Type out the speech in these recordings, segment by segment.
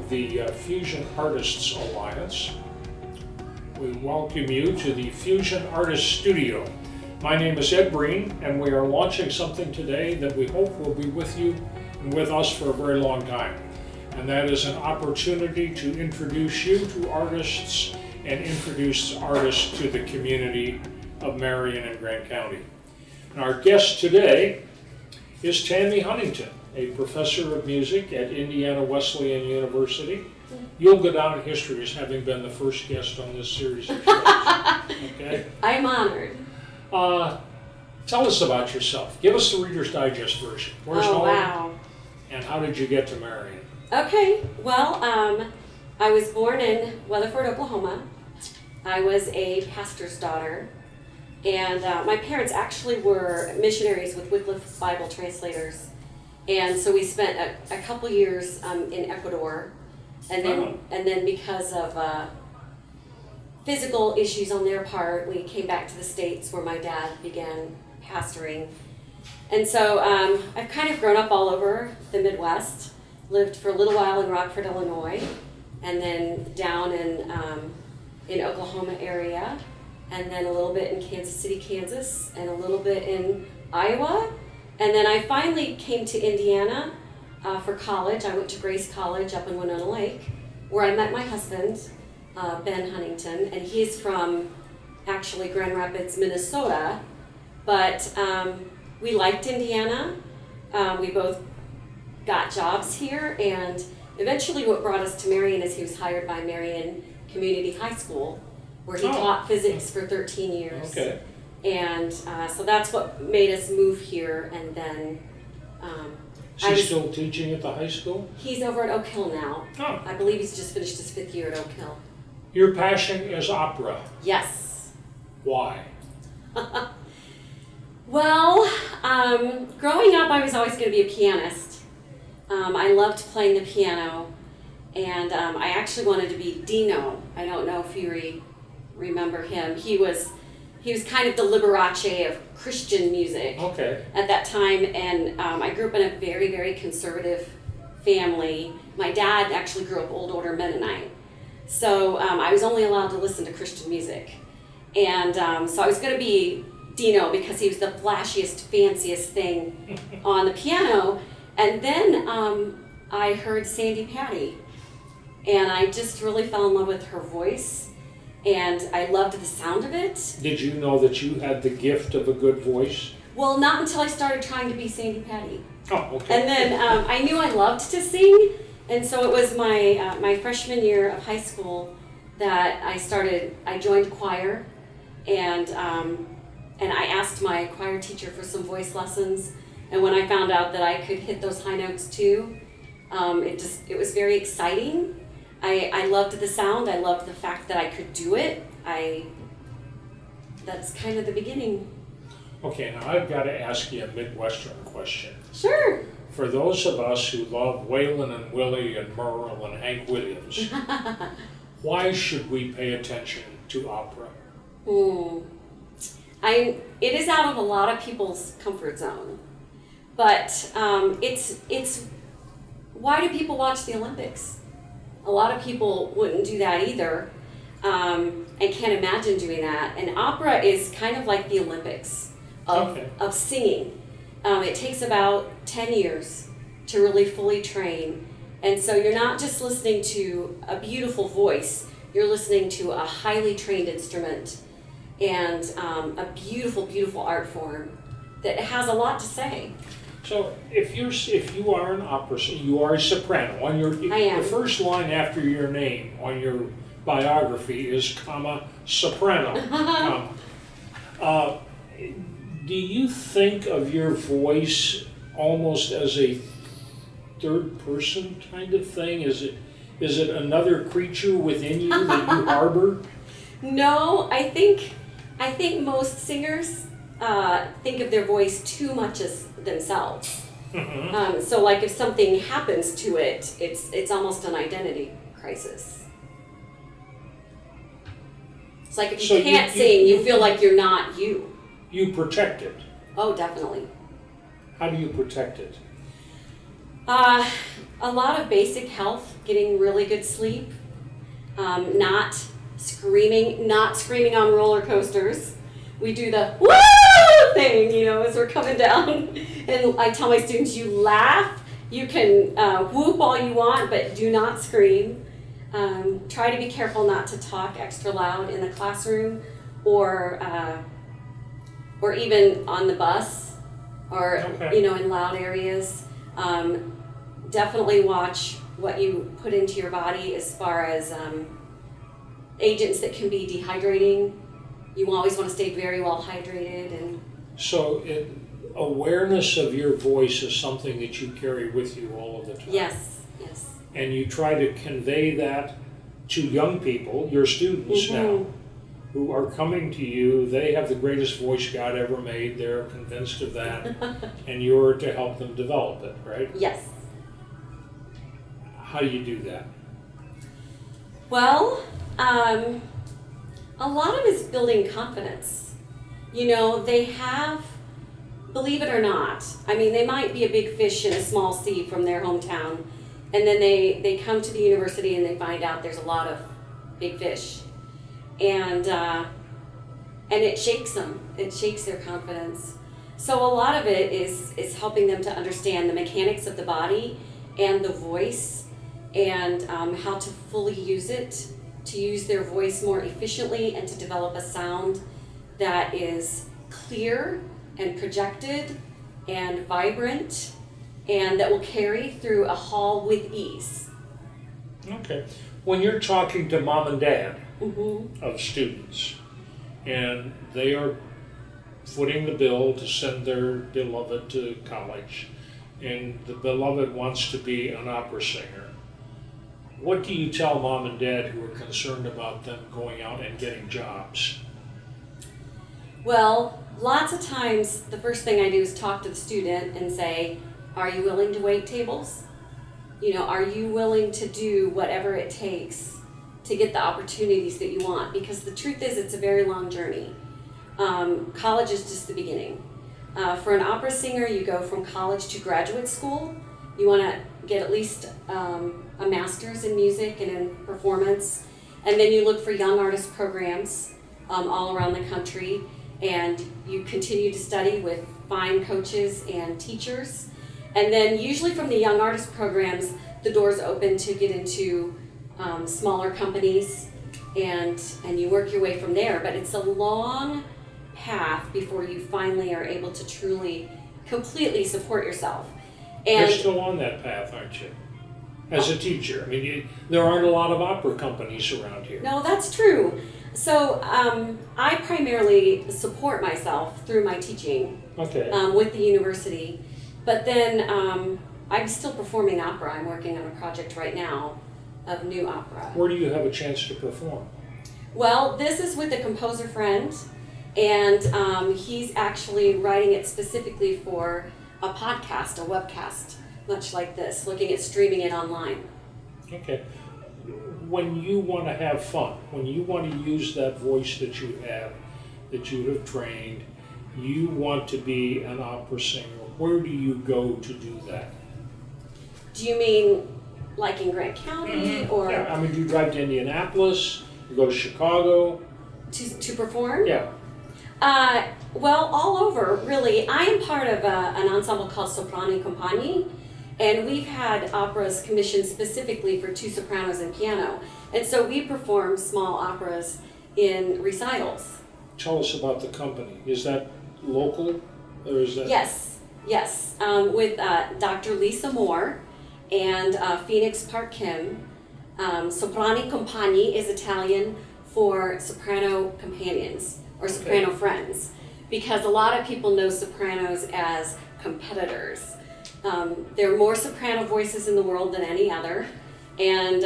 of the Fusion Artists Alliance. We welcome you to the Fusion Artists Studio. My name is Ed Breen, and we are launching something today that we hope will be with you and with us for a very long time. And that is an opportunity to introduce you to artists and introduce artists to the community of Marion and Grant County. And our guest today is Tammie Huntington, a professor of music at Indiana Wesleyan University. You'll go down in history as having been the first guest on this series of shows. Okay? I'm honored. Tell us about yourself. Give us the Reader's Digest version. Where's home? Wow. And how did you get to Marion? Okay, well, I was born in Weatherford, Oklahoma. I was a pastor's daughter, and my parents actually were missionaries with Wycliffe Bible translators, and so we spent a couple years in Ecuador, and then because of physical issues on their part, we came back to the States where my dad began pastoring. And so I've kind of grown up all over the Midwest. Lived for a little while in Rockford, Illinois, and then down in Oklahoma area, and then a little bit in Kansas City, Kansas, and a little bit in Iowa. And then I finally came to Indiana for college. I went to Grace College up in Winona Lake, where I met my husband, Ben Huntington, and he's from actually Grand Rapids, Minnesota. But we liked Indiana. We both got jobs here, and eventually what brought us to Marion is he was hired by Marion Community High School, where he taught physics for 13 years. Okay. And so that's what made us move here, and then Is he still teaching at the high school? He's over at Oak Hill now. Oh. I believe he's just finished his 5th year at Oak Hill. Your passion is opera. Yes. Why? Well, growing up I was always going to be a pianist. I loved playing the piano, and I actually wanted to be Dino. I don't know if you remember him. He was kind of the Liberace of Christian music at that time, and I grew up in a very, very conservative family. My dad actually grew up Old Order Mennonite, so I was only allowed to listen to Christian music, and so I was going to be Dino because he was the flashiest, fanciest thing on the piano. And then I heard Sandi Patty, and I just really fell in love with her voice, and I loved the sound of it. Did you know that you had the gift of a good voice? Well, not until I started trying to be Sandi Patty. Oh, okay. And then I knew I loved to sing, and so it was my freshman year of high school that I joined choir, and I asked my choir teacher for some voice lessons. And when I found out that I could hit those high notes too, it was very exciting. I loved the sound. I loved the fact that I could do it. That's kind of the beginning. Okay, now I've got to ask you a Midwestern question. Sure. For those of us who love Waylon and Willie and Merle and Hank Williams, why should we pay attention to opera? It is out of a lot of people's comfort zone. But it's why do people watch the Olympics? A lot of people wouldn't do that either, and can't imagine doing that. And opera is kind of like the Olympics of singing. It takes about 10 years to really fully train. And so you're not just listening to a beautiful voice, you're listening to a highly trained instrument and a beautiful, beautiful art form that has a lot to say. So if you are an opera singer, you are a soprano. I am. The first line after your name on your biography is soprano. Do you think of your voice almost as a third person kind of thing? Is it another creature within you that you harbor? No, I think most singers think of their voice too much as themselves. Mm-hmm. So like if something happens to it, it's almost an identity crisis. It's like if you can't sing, you feel like you're not you. You protect it. Oh, definitely. How do you protect it? A lot of basic health, getting really good sleep, not screaming on roller coasters. We do the woo thing, as we're coming down. And I tell my students, you laugh, you can whoop all you want, but do not scream. Try to be careful not to talk extra loud in the classroom or even on the bus or, in loud areas. Definitely watch what you put into your body as far as agents that can be dehydrating. You always want to stay very well hydrated. And so awareness of your voice is something that you carry with you all of the time. Yes. And you try to convey that to young people, your students now, who are coming to you. They have the greatest voice God ever made. They're convinced of that. And you're to help them develop it, right? Yes. How do you do that? Well, a lot of it is building confidence. They have, believe it or not, they might be a big fish in a small sea from their hometown, and then they come to the university and they find out there's a lot of big fish. And it shakes them. It shakes their confidence. So a lot of it is helping them to understand the mechanics of the body and the voice and how to fully use it, to use their voice more efficiently and to develop a sound that is clear and projected and vibrant and that will carry through a hall with ease. Okay. When you're talking to mom and dad of students and they are footing the bill to send their beloved to college and the beloved wants to be an opera singer, what do you tell mom and dad who are concerned about them going out and getting jobs? Well, lots of times the first thing I do is talk to the student and say, are you willing to wait tables? Are you willing to do whatever it takes to get the opportunities that you want? Because the truth is, it's a very long journey. College is just the beginning. For an opera singer, you go from college to graduate school. You want to get at least a master's in music and in performance. And then you look for young artist programs all around the country. And you continue to study with fine coaches and teachers. And then usually from the young artist programs, the doors open to get into smaller companies and you work your way from there. But it's a long path before you finally are able to truly, completely support yourself. And you're still on that path, aren't you? As a teacher. There aren't a lot of opera companies around here. No, that's true. So I primarily support myself through my teaching with the university. But then I'm still performing opera. I'm working on a project right now of new opera. Where do you have a chance to perform? Well, this is with a composer friend, and he's actually writing it specifically for a podcast, a webcast, much like this, looking at streaming it online. Okay. When you want to have fun, when you want to use that voice that you have trained, you want to be an opera singer, where do you go to do that? Do you mean like in Grant County or? Yeah, do you drive to Indianapolis? You go to Chicago? To perform? Yeah. Well, all over, really. I am part of an ensemble called Soprani Compani, and we've had operas commissioned specifically for two sopranos and piano. And so we perform small operas in recitals. Tell us about the company. Is that local, or is that? Yes. With Dr. Lisa Moore and Phoenix Park Kim. Soprani Compani is Italian for soprano companions or soprano friends, because a lot of people know sopranos as competitors. There are more soprano voices in the world than any other, and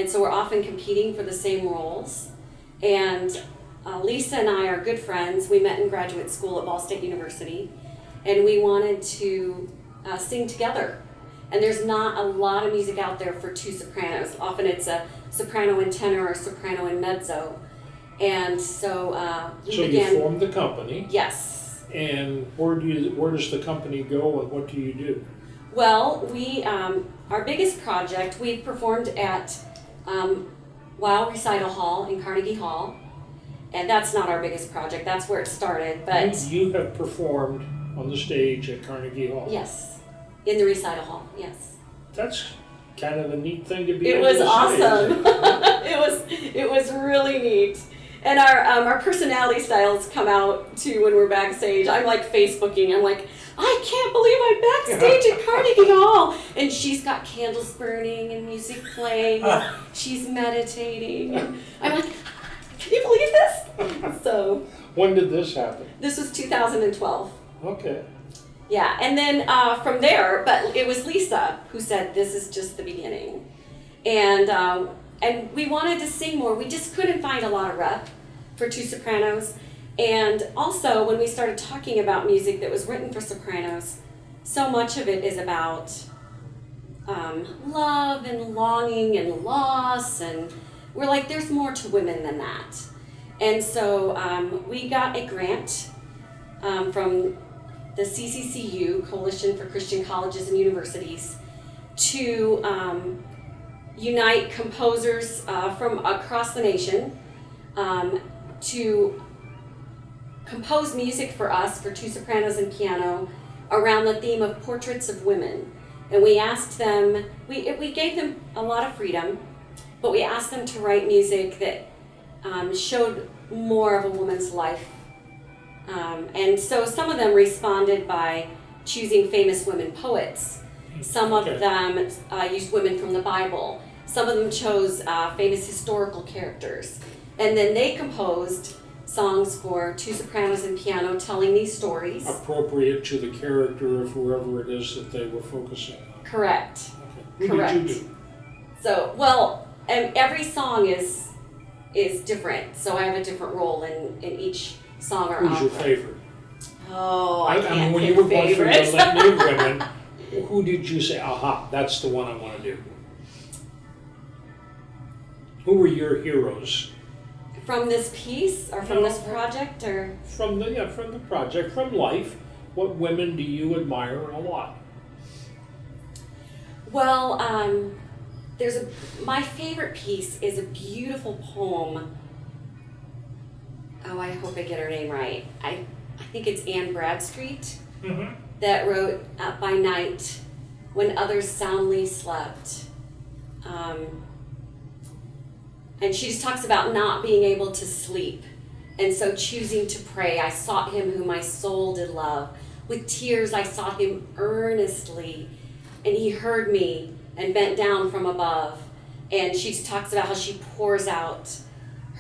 so we're often competing for the same roles. And Lisa and I are good friends. We met in graduate school at Ball State University, and we wanted to sing together. And there's not a lot of music out there for two sopranos. Often it's a soprano and tenor or soprano and mezzo. And so So you formed the company. Yes. And where does the company go and what do you do? Well, our biggest project, we've performed at Wow Recital Hall in Carnegie Hall, and that's not our biggest project, that's where it started, but... You have performed on the stage at Carnegie Hall. Yes, in the recital hall, yes. That's kind of a neat thing to be It able was to awesome. say. It was really neat. And our personality styles come out too when we're backstage. I'm like Facebooking. I'm like, I can't believe I'm backstage at Carnegie Hall. And she's got candles burning and music playing. She's meditating. I'm like, can you believe this? So. When did this happen? This was 2012. Okay. Yeah, and then from there, but it was Lisa who said, this is just the beginning. And we wanted to sing more. We just couldn't find a lot of rep for two sopranos. And also, when we started talking about music that was written for sopranos, so much of it is about love and longing and loss. And we're like, there's more to women than that. And so we got a grant from the CCCU, Coalition for Christian Colleges and Universities, to unite composers from across the nation to compose music for us, for two sopranos and piano, around the theme of portraits of women. And we asked them, we gave them a lot of freedom, but we asked them to write music that showed more of a woman's life. And so some of them responded by choosing famous women poets. Some of them used women from the Bible. Some of them chose famous historical characters. And then they composed songs for two sopranos and piano telling these stories. Appropriate to the character of whoever it is that they were focusing on. Correct. Okay. Who did you do? So, well, every song is different. So I have a different role in each song or opera. Who's your favorite? Oh, I can't mean, when pick you were going through the favorites. litany of women, who did you say, aha, that's the one I want to do? Who were your heroes? From this piece or from this project or? From the project, from life. What women do you admire a lot? Well, my favorite piece is a beautiful poem. Oh, I hope I get her name right. I think it's Anne Bradstreet that wrote By Night When Others Soundly Slept. And she just talks about not being able to sleep, and so choosing to pray. I sought him whom my soul did love. With tears I sought him earnestly, and he heard me and bent down from above. And she just talks about how she pours out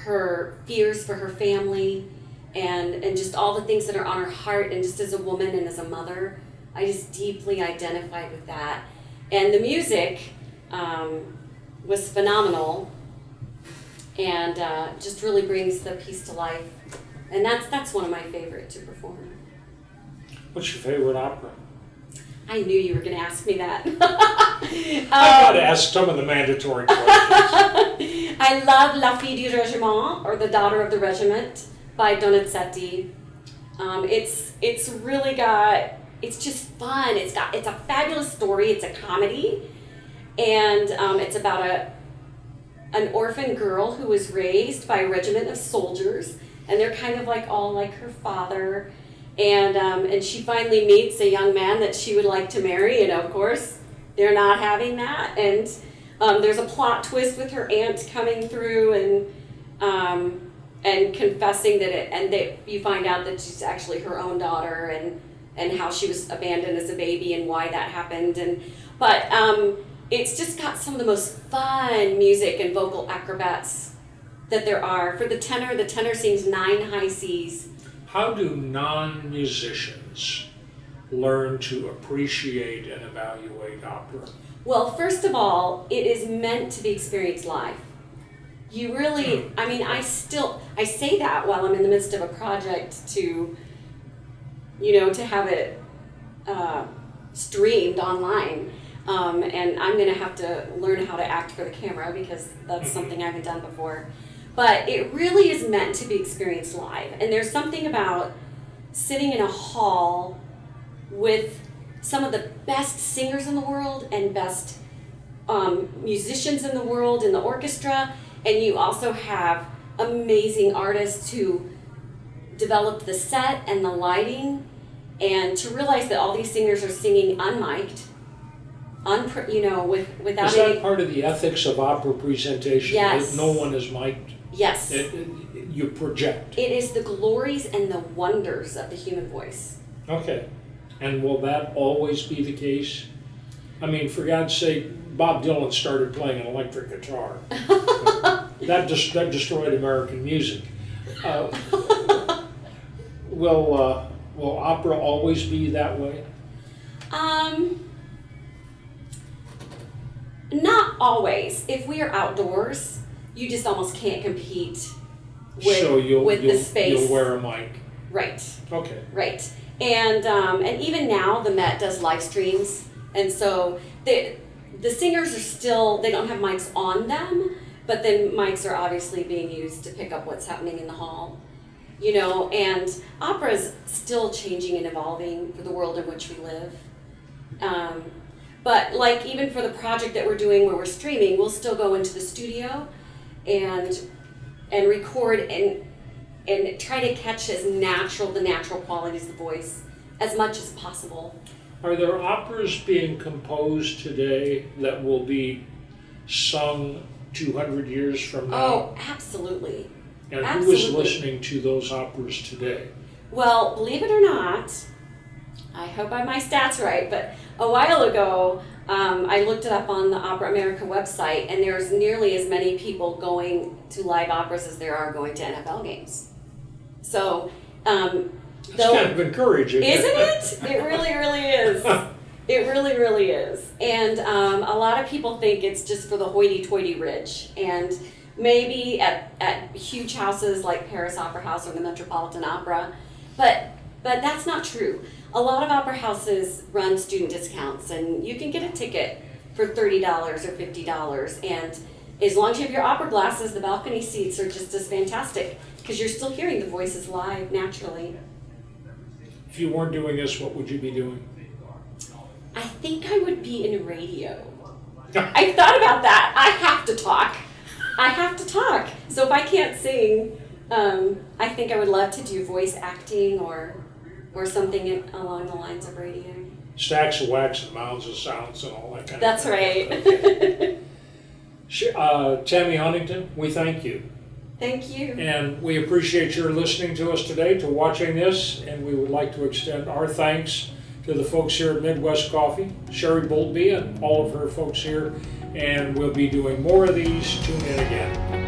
her fears for her family and just all the things that are on her heart. And just as a woman and as a mother, I just deeply identified with that. And the music was phenomenal. And just really brings the piece to life. And that's one of my favorite to perform. What's your favorite opera? I knew you were going to ask me that. I got to ask some of the mandatory questions. I love La Fille du Régiment, or The Daughter of the Regiment, by Donizetti. It's really got, it's just fun. It's a fabulous story. It's a comedy. And it's about an orphan girl who was raised by a regiment of soldiers, and they're kind of like all like her father, and she finally meets a young man that she would like to marry, and of course they're not having that, and there's a plot twist with her aunt coming through and confessing that you find out that she's actually her own daughter, and how she was abandoned as a baby and why that happened, but it's just got some of the most fun music and vocal acrobats that there are. For the tenor sings 9 high Cs. How do non-musicians learn to appreciate and evaluate opera? Well, first of all, it is meant to be experienced live. You really, I say that while I'm in the midst of a project to have it streamed online. And I'm going to have to learn how to act for the camera because that's something I haven't done before. But it really is meant to be experienced live. And there's something about sitting in a hall with some of the best singers in the world and best musicians in the world in the orchestra, and you also have amazing artists who developed the set and the lighting, and to realize that all these singers are singing unmiked, without Is any. that part of the ethics of opera presentation? Yes. That no one is mic'd? Yes. You project. It is the glories and the wonders of the human voice. Okay. And will that always be the case? I mean, for God's sake, Bob Dylan started playing an electric guitar. That destroyed American music. Will opera always be that way? Not always. If we are outdoors, you just almost can't compete with, So the space. You'll wear a mic. Right. Okay. Right. And even now the Met does live streams, and so the singers are still, they don't have mics on them, but then mics are obviously being used to pick up what's happening in the hall. And opera is still changing and evolving for the world in which we live. But like even for the project that we're doing where we're streaming, we'll still go into the studio and record and try to catch the natural qualities of the voice as much as possible. Are there operas being composed today that will be sung 200 years from now? Oh, absolutely. And absolutely. who is listening to those operas today? Well, believe it or not, I hope I have my stats right, but a while ago, I looked it up on the Opera America website, and there's nearly as many people going to live operas as there are going to NFL games. So, That's kind of encouraging. Isn't it? It really, really is. It really, really is. And a lot of people think it's just for the hoity-toity rich, and maybe at huge houses like Paris Opera House or the Metropolitan Opera, but that's not true. A lot of opera houses run student discounts, and you can get a ticket for $30 or $50, and as long as you have your opera glasses, the balcony seats are just as fantastic because you're still hearing the voices live naturally. If you weren't doing this, what would you be doing? I think I would be in radio. I thought about that. I have to talk. So if I can't sing, I think I would love to do voice acting or something along the lines of radio. Stacks of wax and mounds of sounds and all that kind That's of right. right. Tammie Huntington, we thank you. Thank you. And we appreciate your listening to us today, to watching this, and we would like to extend our thanks to the folks here at Midwest Coffee, Sherry Boltby and all of her folks here, and we'll be doing more of these. Tune in again.